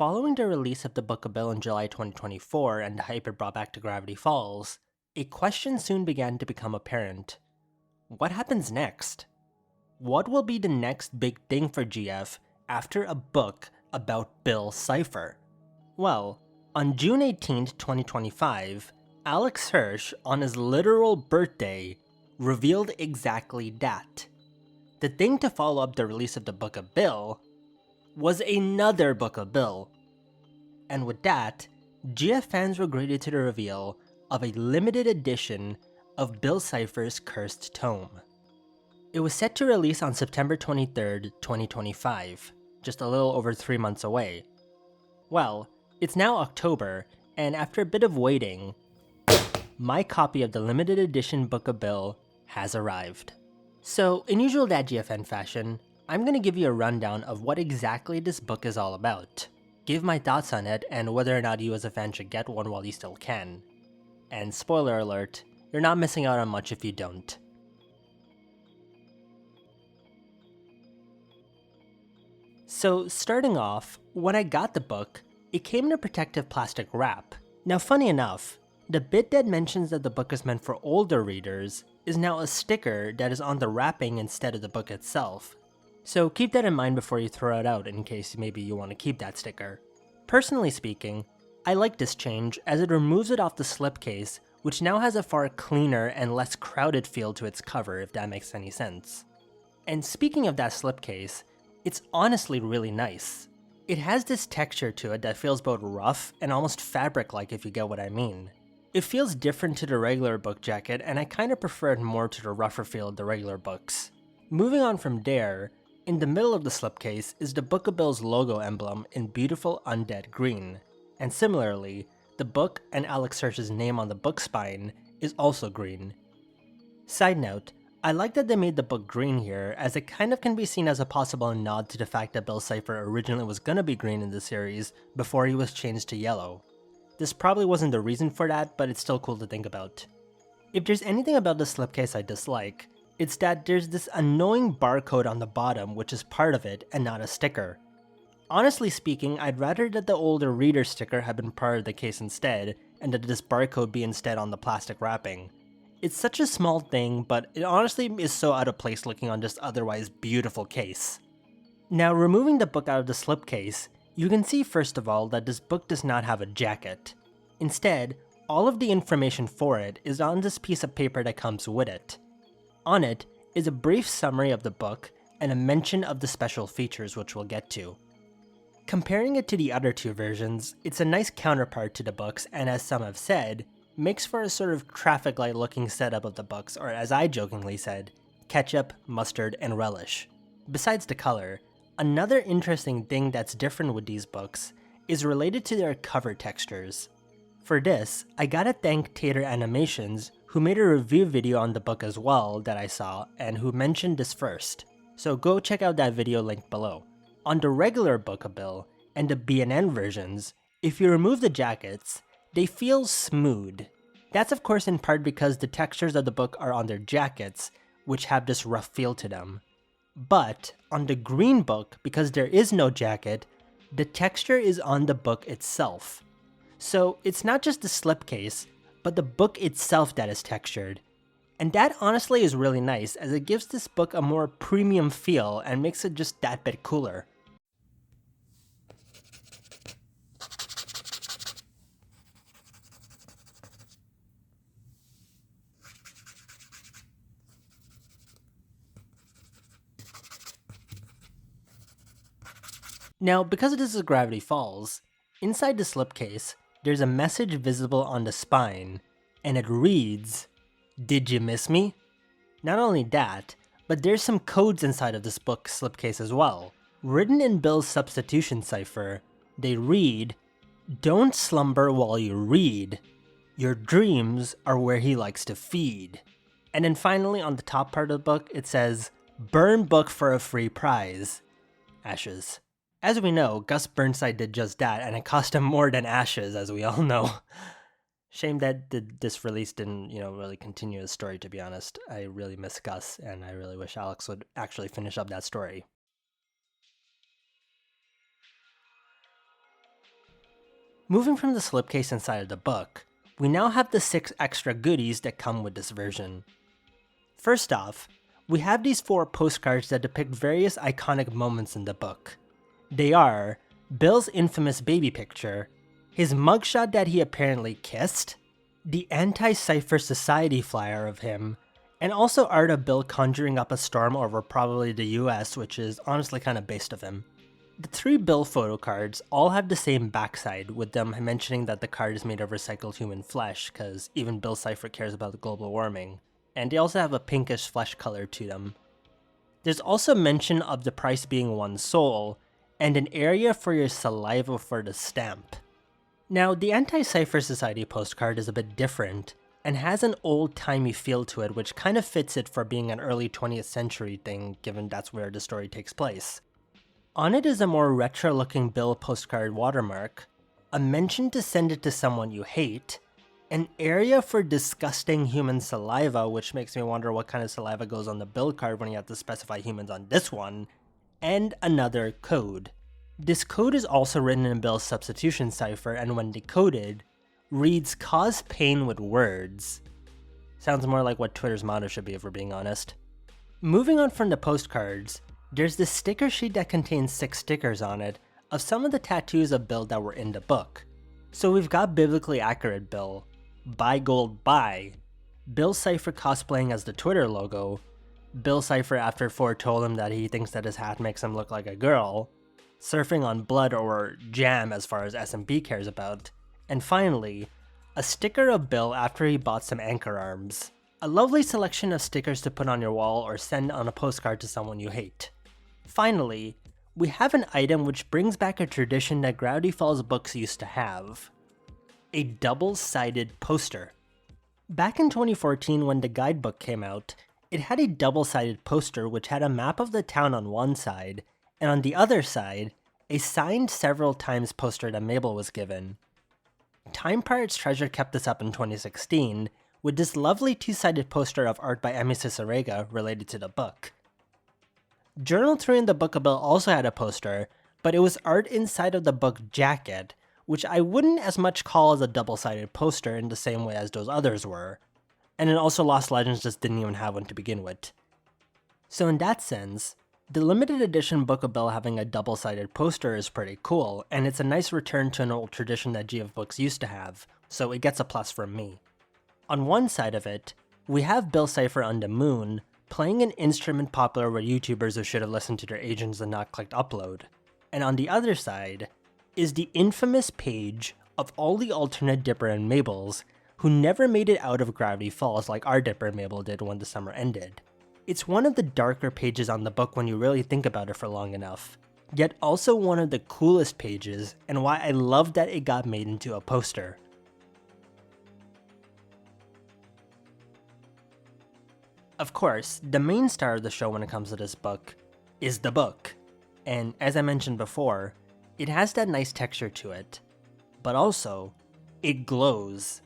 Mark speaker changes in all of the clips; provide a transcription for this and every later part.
Speaker 1: Following the release of the Book of Bill in July 2024 and the hype it brought back to Gravity Falls, a question soon began to become apparent. What happens next? What will be the next big thing for GF after a book about Bill Cipher? Well, on June 18, 2025, Alex Hirsch, on his literal birthday, revealed exactly that. The thing to follow up the release of the Book of Bill was another Book of Bill. And with that, GF fans were greeted to the reveal of a limited edition of Bill Cipher's cursed tome. It was set to release on September 23rd, 2025, just a little over 3 months away. Well, it's now October, and after a bit of waiting, my copy of the limited edition Book of Bill has arrived. So, in usual GFN fashion, I'm going to give you a rundown of what exactly this book is all about, give my thoughts on it, and whether or not you as a fan should get one while you still can. And spoiler alert, you're not missing out on much if you don't. So, starting off, when I got the book, it came in a protective plastic wrap. Now funny enough, the bit that mentions that the book is meant for older readers is now a sticker that is on the wrapping instead of the book itself. So keep that in mind before you throw it out in case maybe you want to keep that sticker. Personally speaking, I like this change as it removes it off the slipcase, which now has a far cleaner and less crowded feel to its cover, if that makes any sense. And speaking of that slipcase, it's honestly really nice. It has this texture to it that feels both rough and almost fabric-like, if you get what I mean. It feels different to the regular book jacket, and I kinda prefer it more to the rougher feel of the regular books. Moving on from there, in the middle of the slipcase is the Book of Bill's logo emblem in beautiful undead green, and similarly, the book and Alex Hirsch's name on the book spine is also green. Side note, I like that they made the book green here, as it kind of can be seen as a possible nod to the fact that Bill Cipher originally was gonna be green in the series before he was changed to yellow. This probably wasn't the reason for that, but it's still cool to think about. If there's anything about the slipcase I dislike, it's that there's this annoying barcode on the bottom which is part of it and not a sticker. Honestly speaking, I'd rather that the older reader sticker had been part of the case instead, and that this barcode be instead on the plastic wrapping. It's such a small thing, but it honestly is so out of place looking on this otherwise beautiful case. Now, removing the book out of the slipcase, you can see first of all that this book does not have a jacket. Instead, all of the information for it is on this piece of paper that comes with it. On it is a brief summary of the book and a mention of the special features, which we'll get to. Comparing it to the other two versions, it's a nice counterpart to the books, and as some have said, makes for a sort of traffic light looking setup of the books, or as I jokingly said, ketchup, mustard, and relish. Besides the color, another interesting thing that's different with these books is related to their cover textures. For this, I gotta thank Tater Animations, who made a review video on the book as well that I saw, and who mentioned this first. So go check out that video linked below. On the regular Book of Bill and the B&N versions, if you remove the jackets, they feel smooth. That's of course in part because the textures of the book are on their jackets, which have this rough feel to them. But on the green book, because there is no jacket, the texture is on the book itself. So it's not just the slipcase, but the book itself that is textured. And that honestly is really nice, as it gives this book a more premium feel and makes it just that bit cooler. Now, because this is Gravity Falls, inside the slipcase, there's a message visible on the spine, and it reads, "Did you miss me?" Not only that, but there's some codes inside of this book slipcase as well. Written in Bill's substitution cipher, they read, "Don't slumber while you read. Your dreams are where he likes to feed." And then finally on the top part of the book, it says, "Burn book for a free prize. Ashes." As we know, Gus Burnside did just that, and it cost him more than ashes, as we all know. Shame that this release didn't, really continue his story, to be honest. I really miss Gus, and I really wish Alex would actually finish up that story. Moving from the slipcase inside of the book, we now have the 6 extra goodies that come with this version. First off, we have these 4 postcards that depict various iconic moments in the book. They are Bill's infamous baby picture, his mugshot that he apparently kissed, the anti-Cipher Society flyer of him, and also art of Bill conjuring up a storm over probably the US, which is honestly kind of based of him. The 3 Bill photo cards all have the same backside, with them mentioning that the card is made of recycled human flesh, because even Bill Cipher cares about global warming, and they also have a pinkish flesh color to them. There's also mention of the price being 1 soul, and an area for your saliva for the stamp. Now, the Anti-Cipher Society postcard is a bit different, and has an old-timey feel to it, which kind of fits it for being an early 20th century thing, given that's where the story takes place. On it is a more retro-looking Bill postcard watermark, a mention to send it to someone you hate, an area for disgusting human saliva, which makes me wonder what kind of saliva goes on the Bill card when you have to specify humans on this one, and another code. This code is also written in Bill's substitution cipher, and when decoded, reads "cause pain with words." Sounds more like what Twitter's motto should be if we're being honest. Moving on from the postcards, there's this sticker sheet that contains 6 stickers on it of some of the tattoos of Bill that were in the book. So we've got biblically accurate Bill, buy gold buy, Bill Cipher cosplaying as the Twitter logo, Bill Cipher after Ford told him that he thinks that his hat makes him look like a girl, surfing on blood or jam as far as S&P cares about, and finally, a sticker of Bill after he bought some anchor arms. A lovely selection of stickers to put on your wall or send on a postcard to someone you hate. Finally, we have an item which brings back a tradition that Gravity Falls books used to have. A double-sided poster. Back in 2014 when the guidebook came out, it had a double-sided poster which had a map of the town on one side, and on the other side, a signed several times poster that Mabel was given. Time Pirates Treasure kept this up in 2016, with this lovely 2-sided poster of art by Emi Cicerega related to the book. Journal 3 in the Book of Bill also had a poster, but it was art inside of the book jacket, which I wouldn't as much call as a double-sided poster in the same way as those others were. And then also Lost Legends just didn't even have one to begin with. So in that sense, the limited edition Book of Bill having a double-sided poster is pretty cool, and it's a nice return to an old tradition that GF Books used to have, so it gets a plus from me. On one side of it, we have Bill Cipher on the moon, playing an instrument popular with YouTubers who should have listened to their agents and not clicked upload. And on the other side, is the infamous page of all the alternate Dipper and Mabels, who never made it out of Gravity Falls like our Dipper and Mabel did when the summer ended. It's one of the darker pages on the book when you really think about it for long enough, yet also one of the coolest pages, and why I love that it got made into a poster. Of course, the main star of the show when it comes to this book is the book, and as I mentioned before, it has that nice texture to it, but also, it glows.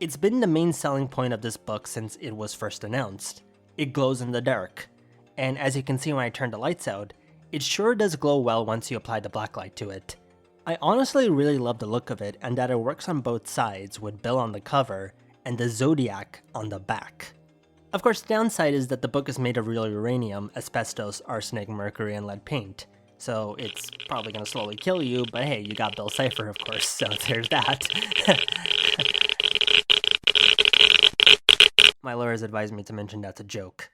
Speaker 1: It's been the main selling point of this book since it was first announced. It glows in the dark, and as you can see when I turn the lights out, it sure does glow well once you apply the blacklight to it. I honestly really love the look of it and that it works on both sides with Bill on the cover and the Zodiac on the back. Of course, the downside is that the book is made of real uranium, asbestos, arsenic, mercury, and lead paint. So it's probably going to slowly kill you, but hey, you got Bill Cipher, of course, so there's that. My lawyers advised me to mention that's a joke.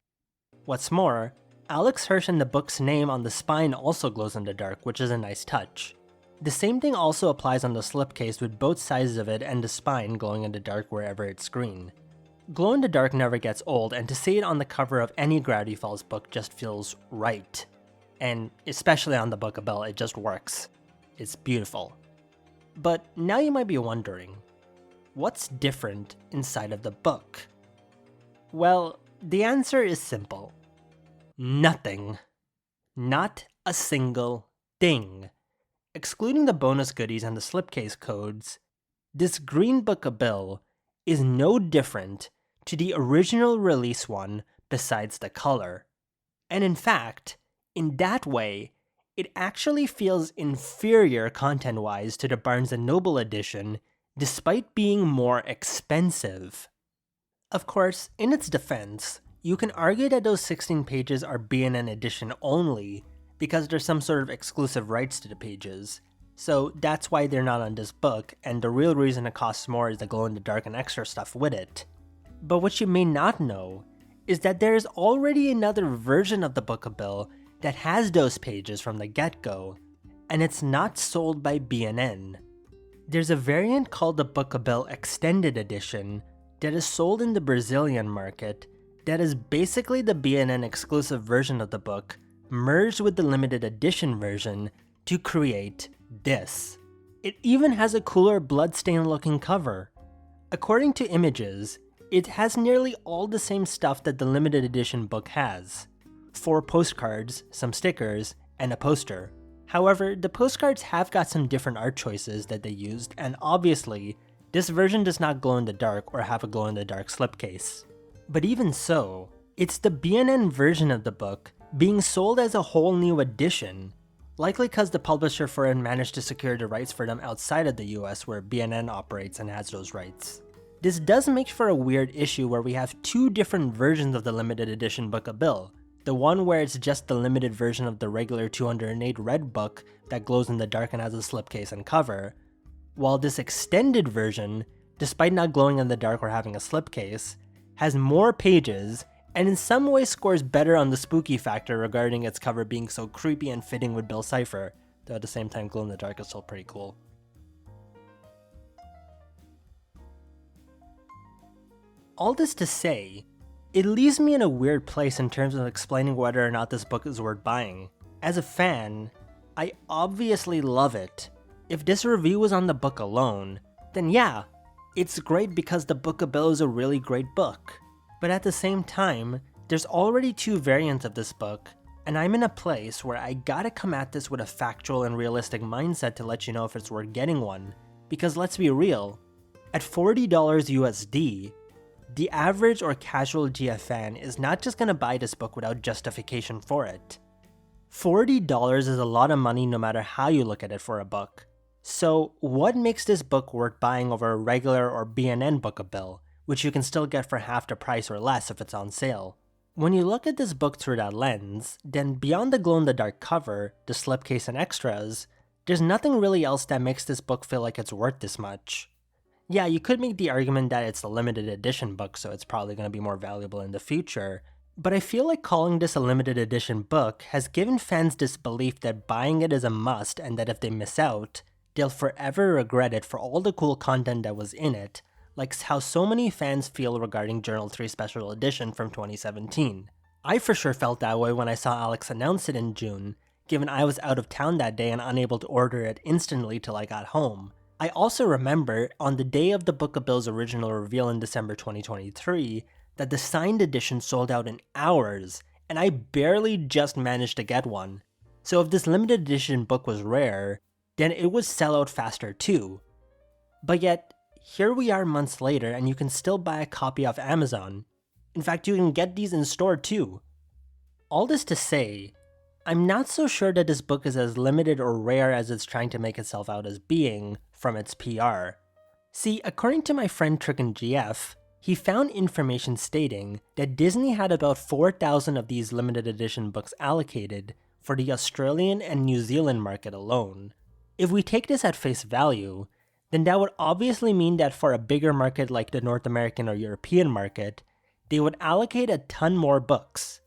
Speaker 1: What's more, Alex Hirsch and the book's name on the spine also glows in the dark, which is a nice touch. The same thing also applies on the slipcase with both sides of it and the spine glowing in the dark wherever it's green. Glow in the dark never gets old, and to see it on the cover of any Gravity Falls book just feels right. And especially on the Book of Bill, it just works. It's beautiful. But now you might be wondering, what's different inside of the book? Well, the answer is simple. Nothing. Not a single thing. Excluding the bonus goodies and the slipcase codes, this Green Book of Bill is no different to the original release one besides the color. And in fact, in that way, it actually feels inferior content-wise to the Barnes & Noble edition, despite being more expensive. Of course, in its defense, you can argue that those 16 pages are B&N edition only, because there's some sort of exclusive rights to the pages. So that's why they're not on this book, and the real reason it costs more is the glow-in-the-dark and extra stuff with it. But what you may not know is that there is already another version of the Book of Bill that has those pages from the get-go, and it's not sold by B&N. There's a variant called the Book of Bill Extended Edition that is sold in the Brazilian market that is basically the B&N exclusive version of the book merged with the limited edition version to create this. It even has a cooler bloodstained looking cover. According to images, it has nearly all the same stuff that the limited edition book has. 4 postcards, some stickers, and a poster. However, the postcards have got some different art choices that they used, and obviously, this version does not glow in the dark or have a glow in the dark slipcase. But even so, it's the B&N version of the book being sold as a whole new edition, likely because the publisher for it managed to secure the rights for them outside of the US where B&N operates and has those rights. This does make for a weird issue where we have 2 different versions of the limited edition Book of Bill. The one where it's just the limited version of the regular 208 red book that glows in the dark and has a slipcase and cover, while this extended version, despite not glowing in the dark or having a slipcase, has more pages and in some ways scores better on the spooky factor regarding its cover being so creepy and fitting with Bill Cipher, though at the same time glow in the dark is still pretty cool. All this to say, it leaves me in a weird place in terms of explaining whether or not this book is worth buying. As a fan, I obviously love it. If this review was on the book alone, then yeah, it's great because the Book of Bill is a really great book. But at the same time, there's already 2 variants of this book, and I'm in a place where I gotta come at this with a factual and realistic mindset to let you know if it's worth getting one. Because let's be real, at $40 USD, the average or casual GF fan is not just gonna buy this book without justification for it. $40 is a lot of money no matter how you look at it for a book. So what makes this book worth buying over a regular or B&N Book of Bill, which you can still get for half the price or less if it's on sale? When you look at this book through that lens, then beyond the glow-in-the-dark cover, the slipcase and extras, there's nothing really else that makes this book feel like it's worth this much. Yeah, you could make the argument that it's a limited edition book, so it's probably going to be more valuable in the future, but I feel like calling this a limited edition book has given fans this belief that buying it is a must and that if they miss out, they'll forever regret it for all the cool content that was in it, like how so many fans feel regarding Journal 3 Special Edition from 2017. I for sure felt that way when I saw Alex announce it in June, given I was out of town that day and unable to order it instantly till I got home. I also remember, on the day of the Book of Bill's original reveal in December 2023, that the signed edition sold out in hours, and I barely just managed to get one. So if this limited edition book was rare, then it would sell out faster too. But yet, here we are months later and you can still buy a copy off Amazon. In fact, you can get these in store too. All this to say, I'm not so sure that this book is as limited or rare as it's trying to make itself out as being from its PR. See, according to my friend Trick and GF, he found information stating that Disney had about 4,000 of these limited edition books allocated for the Australian and New Zealand market alone. If we take this at face value, then that would obviously mean that for a bigger market like the North American or European market, they would allocate a ton more books.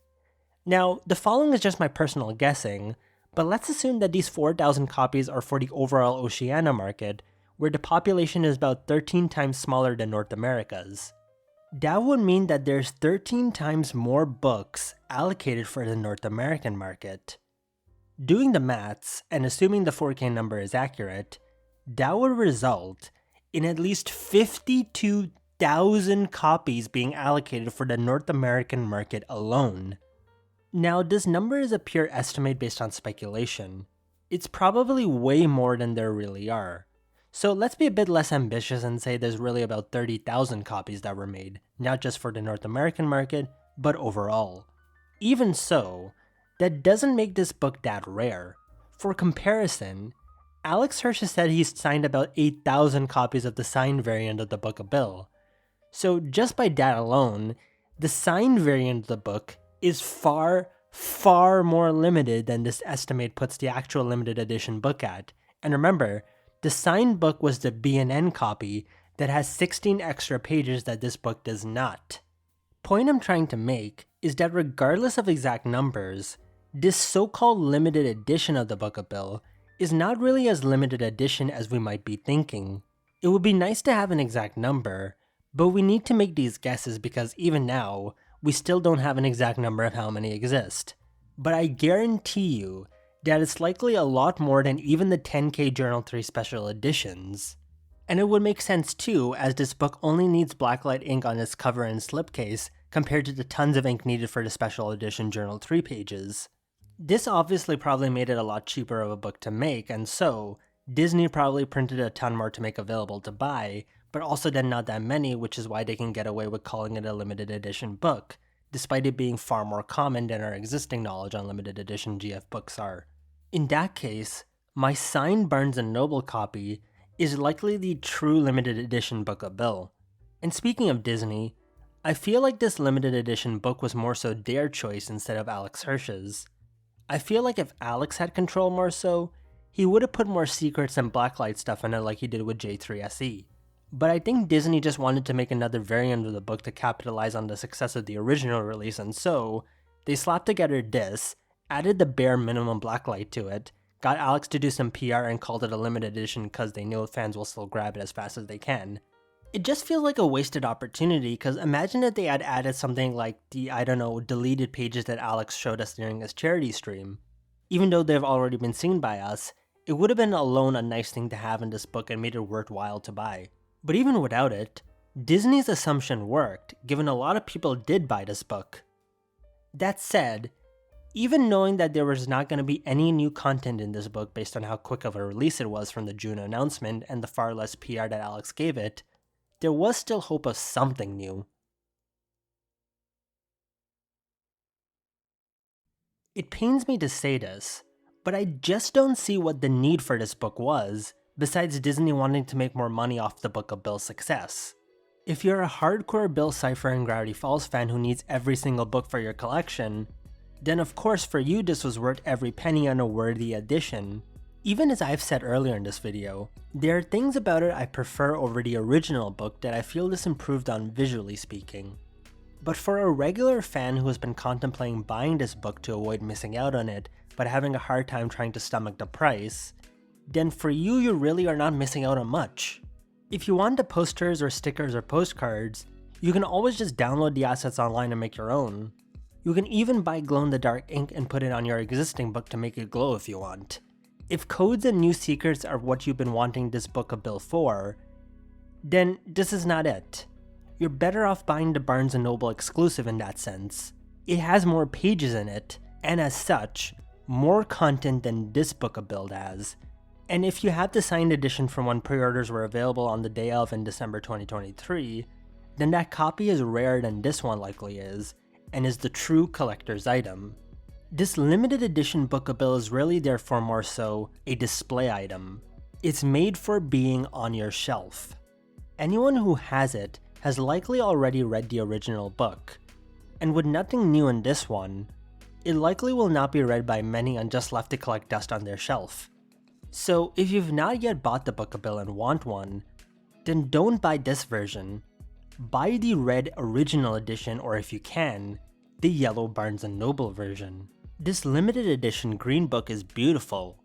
Speaker 1: Now, the following is just my personal guessing, but let's assume that these 4,000 copies are for the overall Oceania market, where the population is about 13 times smaller than North America's. That would mean that there's 13 times more books allocated for the North American market. Doing the maths, and assuming the 4K number is accurate, that would result in at least 52,000 copies being allocated for the North American market alone. Now, this number is a pure estimate based on speculation. It's probably way more than there really are. So let's be a bit less ambitious and say there's really about 30,000 copies that were made, not just for the North American market, but overall. Even so, that doesn't make this book that rare. For comparison, Alex Hirsch has said he's signed about 8,000 copies of the signed variant of the Book of Bill. So just by that alone, the signed variant of the book is far, far more limited than this estimate puts the actual limited edition book at. And remember, the signed book was the B&N copy that has 16 extra pages that this book does not. Point I'm trying to make is that regardless of exact numbers, this so-called limited edition of the Book of Bill is not really as limited edition as we might be thinking. It would be nice to have an exact number, but we need to make these guesses because even now, we still don't have an exact number of how many exist. But I guarantee you that it's likely a lot more than even the 10K Journal 3 special editions. And it would make sense too, as this book only needs blacklight ink on its cover and slipcase compared to the tons of ink needed for the special edition Journal 3 pages. This obviously probably made it a lot cheaper of a book to make, and so Disney probably printed a ton more to make available to buy, but also then not that many, which is why they can get away with calling it a limited edition book, despite it being far more common than our existing knowledge on limited edition GF books are. In that case, my signed Barnes & Noble copy is likely the true limited edition Book of Bill. And speaking of Disney, I feel like this limited edition book was more so their choice instead of Alex Hirsch's. I feel like if Alex had control more so, he would have put more secrets and blacklight stuff in it like he did with J3SE. But I think Disney just wanted to make another variant of the book to capitalize on the success of the original release, and so they slapped together this, added the bare minimum blacklight to it, got Alex to do some PR and called it a limited edition because they know fans will still grab it as fast as they can. It just feels like a wasted opportunity because imagine if they had added something like the, deleted pages that Alex showed us during his charity stream. Even though they've already been seen by us, it would have been alone a nice thing to have in this book and made it worthwhile to buy. But even without it, Disney's assumption worked, given a lot of people did buy this book. That said, even knowing that there was not going to be any new content in this book based on how quick of a release it was from the June announcement and the far less PR that Alex gave it, there was still hope of something new. It pains me to say this, but I just don't see what the need for this book was, besides Disney wanting to make more money off the Book of Bill's success. If you're a hardcore Bill Cipher and Gravity Falls fan who needs every single book for your collection, then of course for you this was worth every penny and a worthy addition. Even as I've said earlier in this video, there are things about it I prefer over the original book that I feel this improved on visually speaking. But for a regular fan who has been contemplating buying this book to avoid missing out on it, but having a hard time trying to stomach the price, then for you really are not missing out on much. If you want the posters or stickers or postcards, you can always just download the assets online and make your own. You can even buy glow-in-the-dark ink and put it on your existing book to make it glow if you want. If codes and new secrets are what you've been wanting this Book of Bill for, then this is not it. You're better off buying the Barnes & Noble exclusive in that sense. It has more pages in it, and as such, more content than this Book of Bill has. And if you have the signed edition from when pre-orders were available on the day of in December 2023, then that copy is rarer than this one likely is, and is the true collector's item. This limited edition Book of Bill is really therefore more so a display item. It's made for being on your shelf. Anyone who has it has likely already read the original book, and with nothing new in this one, it likely will not be read by many and just left to collect dust on their shelf. So if you've not yet bought the Book of Bill and want one, then don't buy this version. Buy the red original edition, or if you can, the yellow Barnes & Noble version. This limited edition green book is beautiful,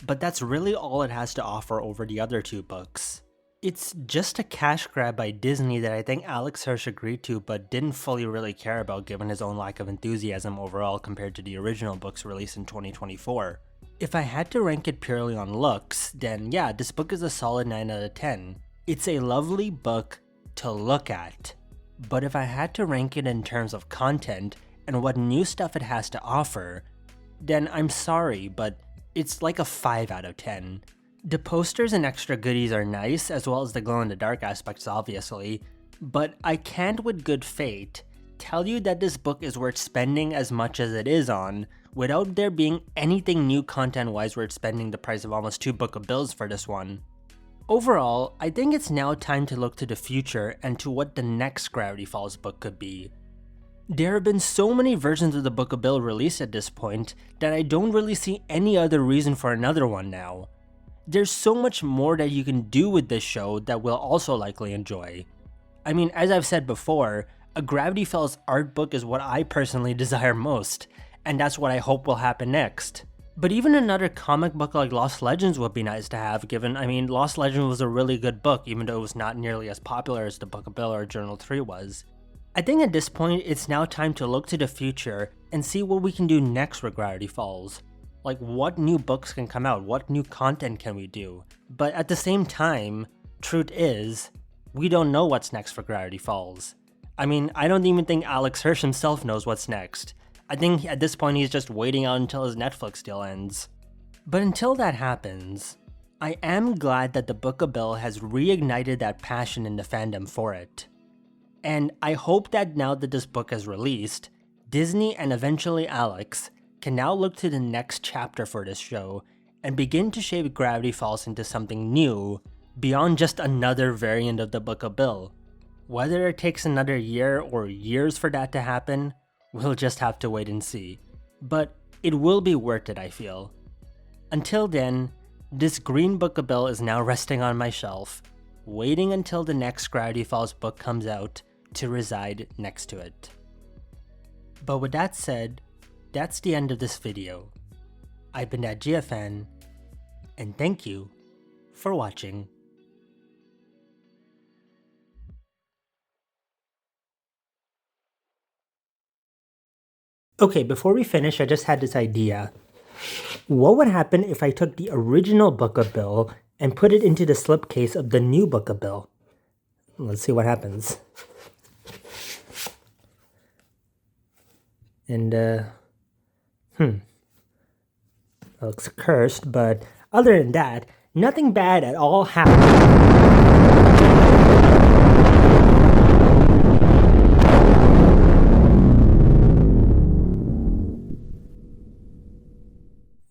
Speaker 1: but that's really all it has to offer over the other two books. It's just a cash grab by Disney that I think Alex Hirsch agreed to but didn't fully really care about given his own lack of enthusiasm overall compared to the original books released in 2024. If I had to rank it purely on looks, then yeah, this book is a solid 9 out of 10. It's a lovely book to look at, but if I had to rank it in terms of content and what new stuff it has to offer, then I'm sorry, but it's like a 5 out of 10. The posters and extra goodies are nice, as well as the glow-in-the-dark aspects obviously, but I can't with good faith tell you that this book is worth spending as much as it is on without there being anything new content-wise worth spending the price of almost 2 Book of Bills for this one. Overall, I think it's now time to look to the future and to what the next Gravity Falls book could be. There have been so many versions of the Book of Bill released at this point that I don't really see any other reason for another one now. There's so much more that you can do with this show that we'll also likely enjoy. I mean, as I've said before, a Gravity Falls art book is what I personally desire most, and that's what I hope will happen next. But even another comic book like Lost Legends would be nice to have, given, Lost Legends was a really good book, even though it was not nearly as popular as the Book of Bill or Journal 3 was. I think at this point, it's now time to look to the future and see what we can do next with Gravity Falls. Like, what new books can come out, what new content can we do? But at the same time, truth is, we don't know what's next for Gravity Falls. I don't even think Alex Hirsch himself knows what's next. I think at this point he's just waiting out until his Netflix deal ends. But until that happens, I am glad that the Book of Bill has reignited that passion in the fandom for it. And I hope that now that this book is released, Disney and eventually Alex can now look to the next chapter for this show and begin to shape Gravity Falls into something new beyond just another variant of the Book of Bill. Whether it takes another year or years for that to happen, we'll just have to wait and see. But it will be worth it, I feel. Until then, this green Book of Bill is now resting on my shelf, waiting until the next Gravity Falls book comes out to reside next to it. But with that said, that's the end of this video. I've been that GFN, and thank you for watching. Okay, before we finish, I just had this idea. What would happen if I took the original Book of Bill and put it into the slipcase of the new Book of Bill? Let's see what happens. And, it looks cursed, but other than that, nothing bad at all happened.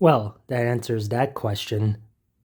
Speaker 1: Well, that answers that question.